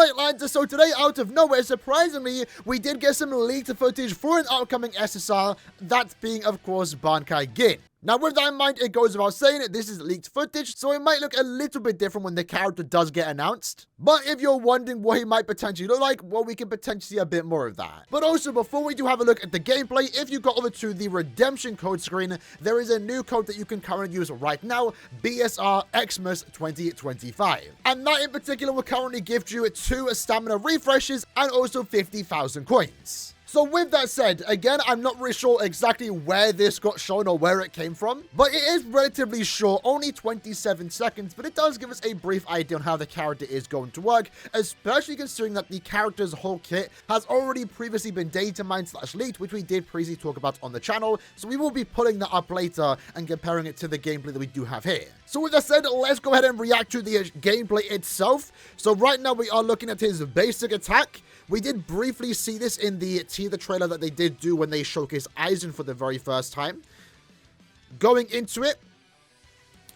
Alright lads, so today out of nowhere, surprisingly, we did get some leaked footage for an upcoming SSR, that being of course Bankai Gin. Now with that in mind, it goes without saying that this is leaked footage, so it might look a little bit different when the character does get announced. But if you're wondering what he might potentially look like, well, we can potentially see a bit more of that. But also, before we do have a look at the gameplay, if you go over to the redemption code screen, there is a new code that you can currently use right now, BSR Xmas 2025. And that in particular will currently gift you 2 stamina refreshes and also 50,000 coins. So with that said, again, I'm not really sure exactly where this got shown or where it came from, but it is relatively short, only 27 seconds, but it does give us a brief idea on how the character is going to work, especially considering that the character's whole kit has already previously been data mined / leaked, which we did previously talk about on the channel, so we will be pulling that up later and comparing it to the gameplay that we do have here. So with that said, let's go ahead and react to the gameplay itself. So right now we are looking at his basic attack. We did briefly see this in the teaser trailer that they did do when they showcased Aizen for the very first time. Going into it,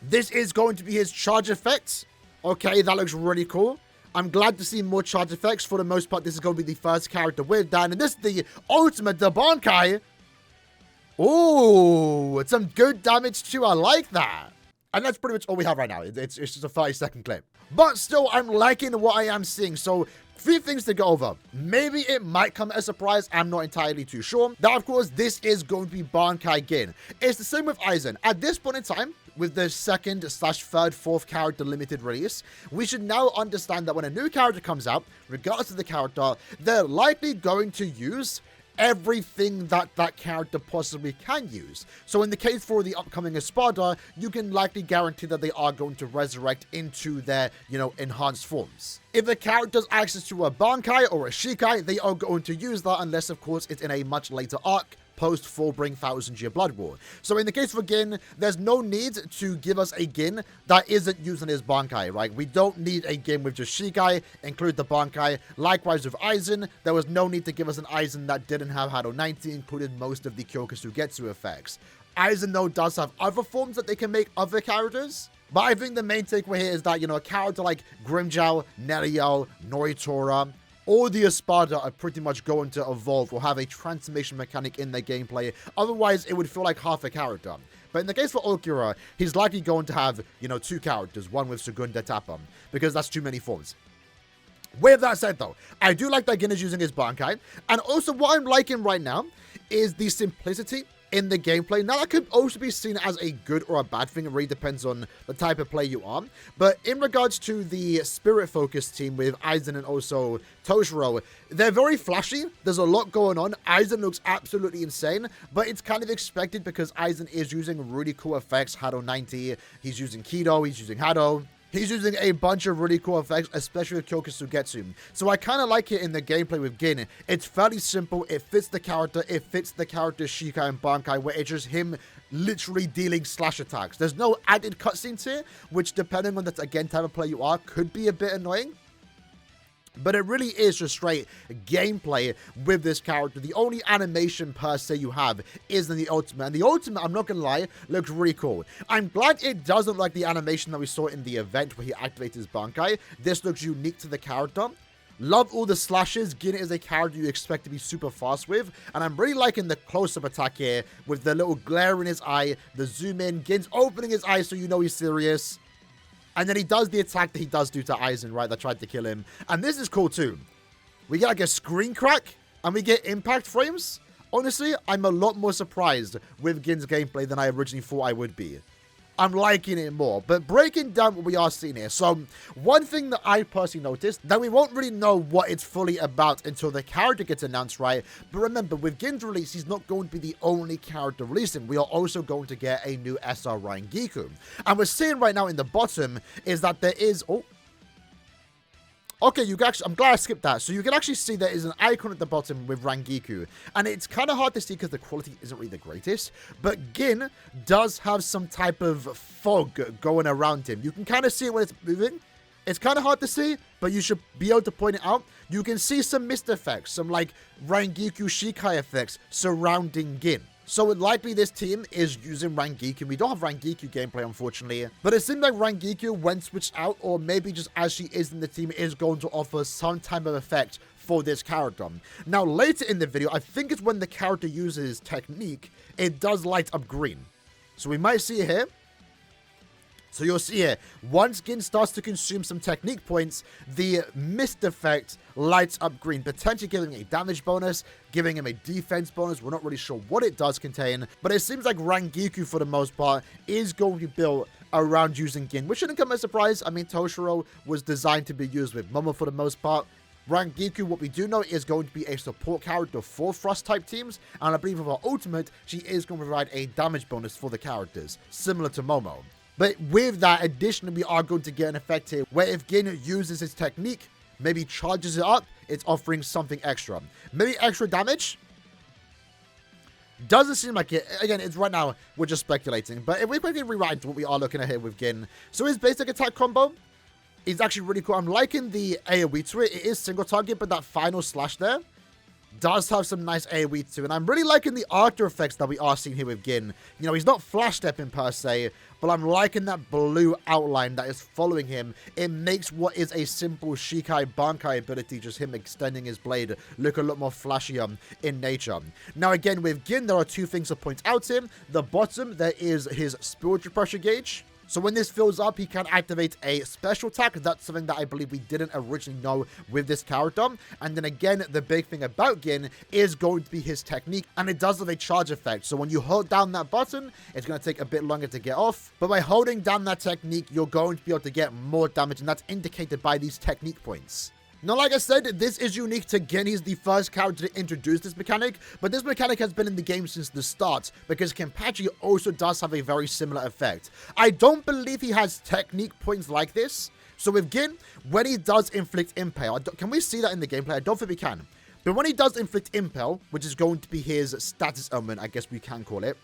this is going to be his charge effect. Okay, that looks really cool. I'm glad to see more charge effects. For the most part, this is going to be the first character with that. And this is the ultimate, the Bankai. Ooh, some good damage too. I like that. And that's pretty much all we have right now. It's just a 30-second clip. But still, I'm liking what I am seeing. So, few things to go over. Maybe it might come as a surprise. I'm not entirely too sure. Now, of course, this is going to be Bankai Gin. It's the same with Aizen. At this point in time, with the second / third, fourth character limited release, we should now understand that when a new character comes out, regardless of the character, they're likely going to use everything that that character possibly can use. So in the case for the upcoming Espada, you can likely guarantee that they are going to resurrect into their, enhanced forms. If the character has access to a Bankai or a Shikai, they are going to use that unless, of course, it's in a much later arc, post Fullbring 1000 Year Blood War. So in the case for Gin, there's no need to give us a Gin that isn't using his Bankai, right? We don't need a Gin with just Shikai, include the Bankai. Likewise with Aizen, there was no need to give us an Aizen that didn't have Hado 90, included most of the Kyokusugetsu effects. Aizen, though, does have other forms that they can make other characters. But I think the main takeaway here is that, a character like Grimmjow, Nelio, Noritora, all the Espada are pretty much going to evolve or have a transformation mechanic in their gameplay. Otherwise, it would feel like half a character. But in the case for Okura, he's likely going to have, 2 characters, one with Sugunda Tapam, because that's too many forms. With that said, though, I do like that Gin is using his Bankai. And also, what I'm liking right now is the simplicity in the gameplay. Now, that could also be seen as a good or a bad thing. It really depends on the type of player you are. But in regards to the spirit-focused team with Aizen and also Toshiro, they're very flashy. There's a lot going on. Aizen looks absolutely insane, but it's kind of expected because Aizen is using really cool effects. Hado 90, he's using Kido, he's using Hado. He's using a bunch of really cool effects, especially with Kyokusugetsu. So I kind of like it in the gameplay with Gin. It's fairly simple. It fits the character. It fits the character's Shikai and Bankai, where it's just him literally dealing slash attacks. There's no added cutscenes here, which depending on the, again, type of player you are, could be a bit annoying. But it really is just straight gameplay with this character. The only animation per se you have is in the ultimate. And the ultimate, I'm not going to lie, looks really cool. I'm glad it doesn't look like the animation that we saw in the event where he activated his Bankai. This looks unique to the character. Love all the slashes. Gin is a character you expect to be super fast with. And I'm really liking the close-up attack here with the little glare in his eye, the zoom in. Gin's opening his eyes so you know he's serious. And then he does the attack that he does do to Aizen, right, that tried to kill him. And this is cool, too. We get, like, a screen crack, and we get impact frames. Honestly, I'm a lot more surprised with Gin's gameplay than I originally thought I would be. I'm liking it more. But breaking down what we are seeing here. So, one thing that I personally noticed, that we won't really know what it's fully about until the character gets announced, right? But remember, with Gin's release, he's not going to be the only character releasing. We are also going to get a new Ssr Bankai. And we're seeing right now in the bottom is that there is... Oh. Okay, you can actually, I'm glad I skipped that. So you can actually see there is an icon at the bottom with Rangiku. And it's kind of hard to see because the quality isn't really the greatest. But Gin does have some type of fog going around him. You can kind of see it when it's moving. It's kind of hard to see, but you should be able to point it out. You can see some mist effects, some like Rangiku Shikai effects surrounding Gin. So likely this team is using Rangiku. We don't have Rangiku gameplay, unfortunately. But it seems like Rangiku, when switched out, or maybe just as she is in the team, is going to offer some type of effect for this character. Now, later in the video, I think it's when the character uses technique, it does light up green. So we might see it here. So you'll see here, once Gin starts to consume some technique points, the mist effect lights up green, potentially giving a damage bonus, giving him a defense bonus. We're not really sure what it does contain, but it seems like Rangiku, for the most part, is going to be built around using Gin, which shouldn't come as a surprise. I mean, Toshiro was designed to be used with Momo for the most part. Rangiku, what we do know, is going to be a support character for Frost-type teams, and I believe with her ultimate, she is going to provide a damage bonus for the characters, similar to Momo. But with that, additionally, we are going to get an effect here where if Gin uses his technique, maybe charges it up, it's offering something extra. Maybe extra damage? Doesn't seem like it. Again, it's right now, we're just speculating. But if we quickly rewrite into what we are looking at here with Gin. So his basic attack combo is actually really cool. I'm liking the AoE to it. It is single target, but that final slash there does have some nice AoE to it. And I'm really liking the after effects that we are seeing here with Gin. You know, he's not flash stepping per se, but I'm liking that blue outline that is following him. It makes what is a simple Ssr Bankai ability, just him extending his blade, look a lot more flashier in nature. Now again, with Gin, there are two things to point out to him. The bottom, there is his spiritual pressure gauge. So when this fills up, he can activate a special attack. That's something that I believe we didn't originally know with this character. And then again, the big thing about Gin is going to be his technique. And it does have a charge effect. So when you hold down that button, it's going to take a bit longer to get off. But by holding down that technique, you're going to be able to get more damage. And that's indicated by these technique points. Now, like I said, this is unique to Gin. He's the first character to introduce this mechanic, but this mechanic has been in the game since the start, because Kenpachi also does have a very similar effect. I don't believe he has technique points like this. So with Gin, when he does inflict impale, can we see that in the gameplay? I don't think we can. But when he does inflict impale, which is going to be his status element, I guess we can call it,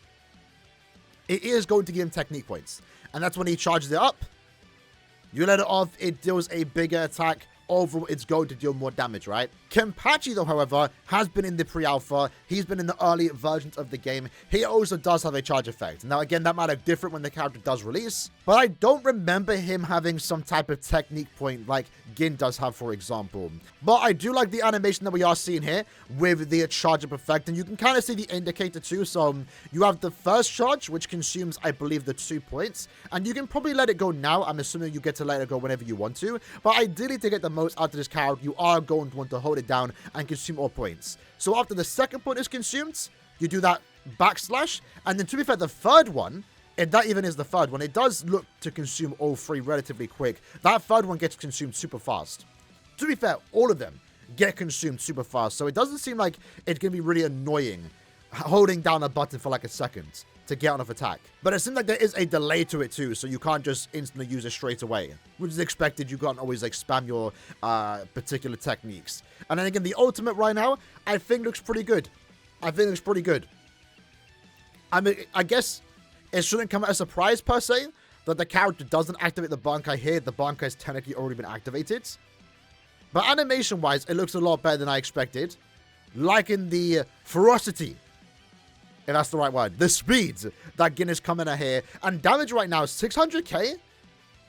it is going to give him technique points. And that's when he charges it up. You let it off, it deals a bigger attack. Overall, it's going to deal more damage, right? Kenpachi, though, however, has been in the pre-alpha. He's been in the early versions of the game. He also does have a charge effect. Now, again, that might look different when the character does release, but I don't remember him having some type of technique point like Gin does have, for example. But I do like the animation that we are seeing here with the charge up effect, and you can kind of see the indicator too. So you have the first charge, which consumes, I believe, the 2 points, and you can probably let it go now. I'm assuming you get to let it go whenever you want to, but ideally, to get the most out of this character, you are going to want to hold it down and consume all points. So after the second point is consumed, you do that backslash, and then to be fair, the third one, if that even is the third one, it does look to consume all 3 relatively quick. That third one gets consumed super fast. To be fair, all of them get consumed super fast, so it doesn't seem like it's going to be really annoying holding down a button for like a second to get on of attack. But it seems like there is a delay to it too, so you can't just instantly use it straight away, which is expected. You can't always like spam your particular techniques. And then again, the ultimate right now, I think looks pretty good. I mean, I guess it shouldn't come as a surprise per se that the character doesn't activate the Bankai here. The Bankai has technically already been activated. But animation-wise, it looks a lot better than I expected. Liking the ferocity, if that's the right word, the speed that Gin is coming at here. And damage right now is 600k,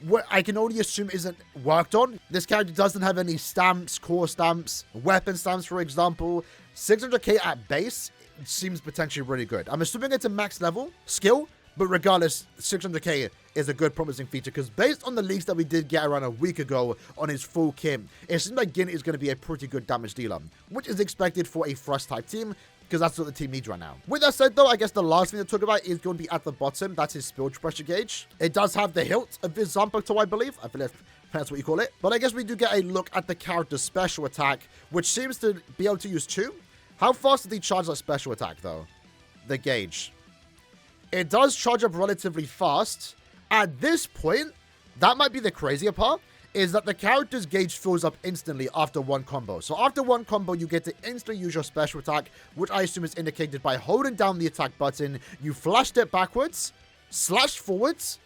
what I can only assume isn't worked on. This character doesn't have any stamps, core stamps, weapon stamps, for example. 600k at base seems potentially really good. I'm assuming it's a max level skill, but regardless, 600k is a good promising feature, because based on the leaks that we did get around a week ago on his full kit, it seems like Gin is going to be a pretty good damage dealer, which is expected for a Frost-type team, because that's what the team needs right now. With that said, though, I guess the last thing to talk about is going to be at the bottom. That's his spiritual pressure gauge. It does have the hilt of his Zanpakuto, I believe. I believe that's what you call it. But I guess we do get a look at the character's special attack, which seems to be able to use 2. How fast did he charge that special attack, though? The gauge. It does charge up relatively fast. At this point, that might be the crazier part, is that the character's gauge fills up instantly after 1 combo. So after 1 combo, you get to instantly use your special attack, which I assume is indicated by holding down the attack button. You flash step backwards, slash forwards.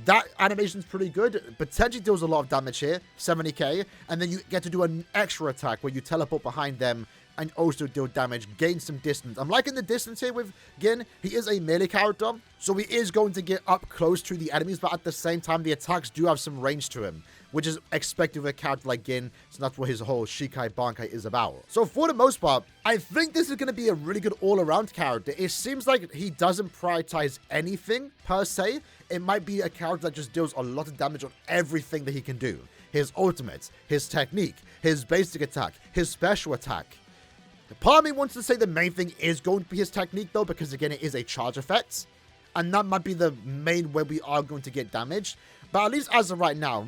That animation's pretty good. Potentially deals a lot of damage here, 70k. And then you get to do an extra attack where you teleport behind them and also deal damage, gain some distance. I'm liking the distance here with Gin. He is a melee character, so he is going to get up close to the enemies, but at the same time, the attacks do have some range to him, which is expected with a character like Gin, so that's what his whole Ssr Bankai is about. So for the most part, I think this is going to be a really good all-around character. It seems like he doesn't prioritize anything, per se. It might be a character that just deals a lot of damage on everything that he can do. His ultimate, his technique, his basic attack, his special attack. Part of me wants to say the main thing is going to be his technique, though, because, again, it is a charge effect. And that might be the main way we are going to get damaged. But at least as of right now,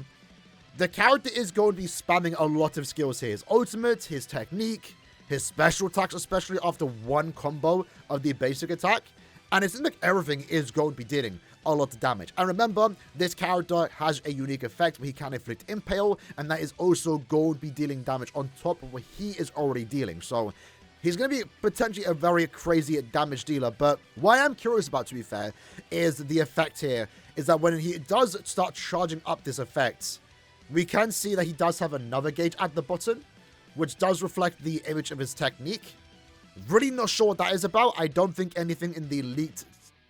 the character is going to be spamming a lot of skills here. His ultimate, his technique, his special attacks, especially after one combo of the basic attack. And it seems like everything is going to be dealing a lot of damage. And remember, this character has a unique effect where he can inflict Impale, and that is also going to be dealing damage on top of what he is already dealing. So he's going to be potentially a very crazy damage dealer. But what I am curious about, to be fair, is the effect here, is that when he does start charging up this effect, we can see that he does have another gauge at the bottom, which does reflect the image of his technique. Really not sure what that is about. I don't think anything in the leaked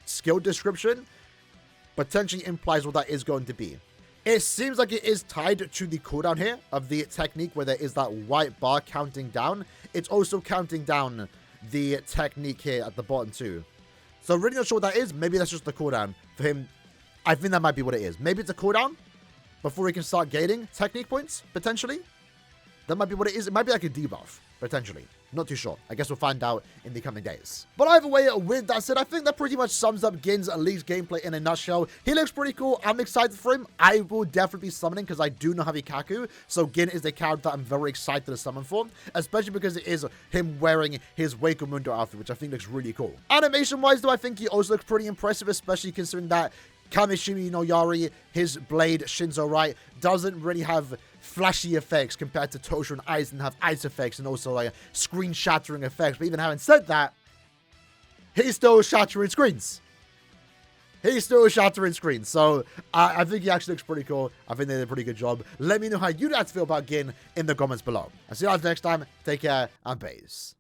skill description potentially implies what that is going to be. It seems like it is tied to the cooldown here of the technique, where there is that white bar counting down. It's also counting down the technique here at the bottom too. So really not sure what that is. Maybe that's just the cooldown for him. I think that might be what it is. Maybe it's a cooldown before he can start gaining technique points, potentially. That might be what it is. It might be like a debuff, potentially. Not too sure. I guess we'll find out in the coming days. But either way, with that said, I think that pretty much sums up Gin's League's gameplay in a nutshell. He looks pretty cool. I'm excited for him. I will definitely be summoning because I do not have Ikaku. So Gin is the character that I'm very excited to summon for, especially because it is him wearing his Waco Mundo outfit, which I think looks really cool. Animation-wise, though, I think he also looks pretty impressive, especially considering that Kamishimi no Yari, his blade, Shinzo Right, doesn't really have flashy effects compared to Tosho and Aizen have ice effects and also like screen shattering effects. But even having said that, he's still shattering screens. He's still shattering screens. So I think he actually looks pretty cool. I think they did a pretty good job. Let me know how you'd like to feel about Gin in the comments below. I'll see you guys next time. Take care and peace.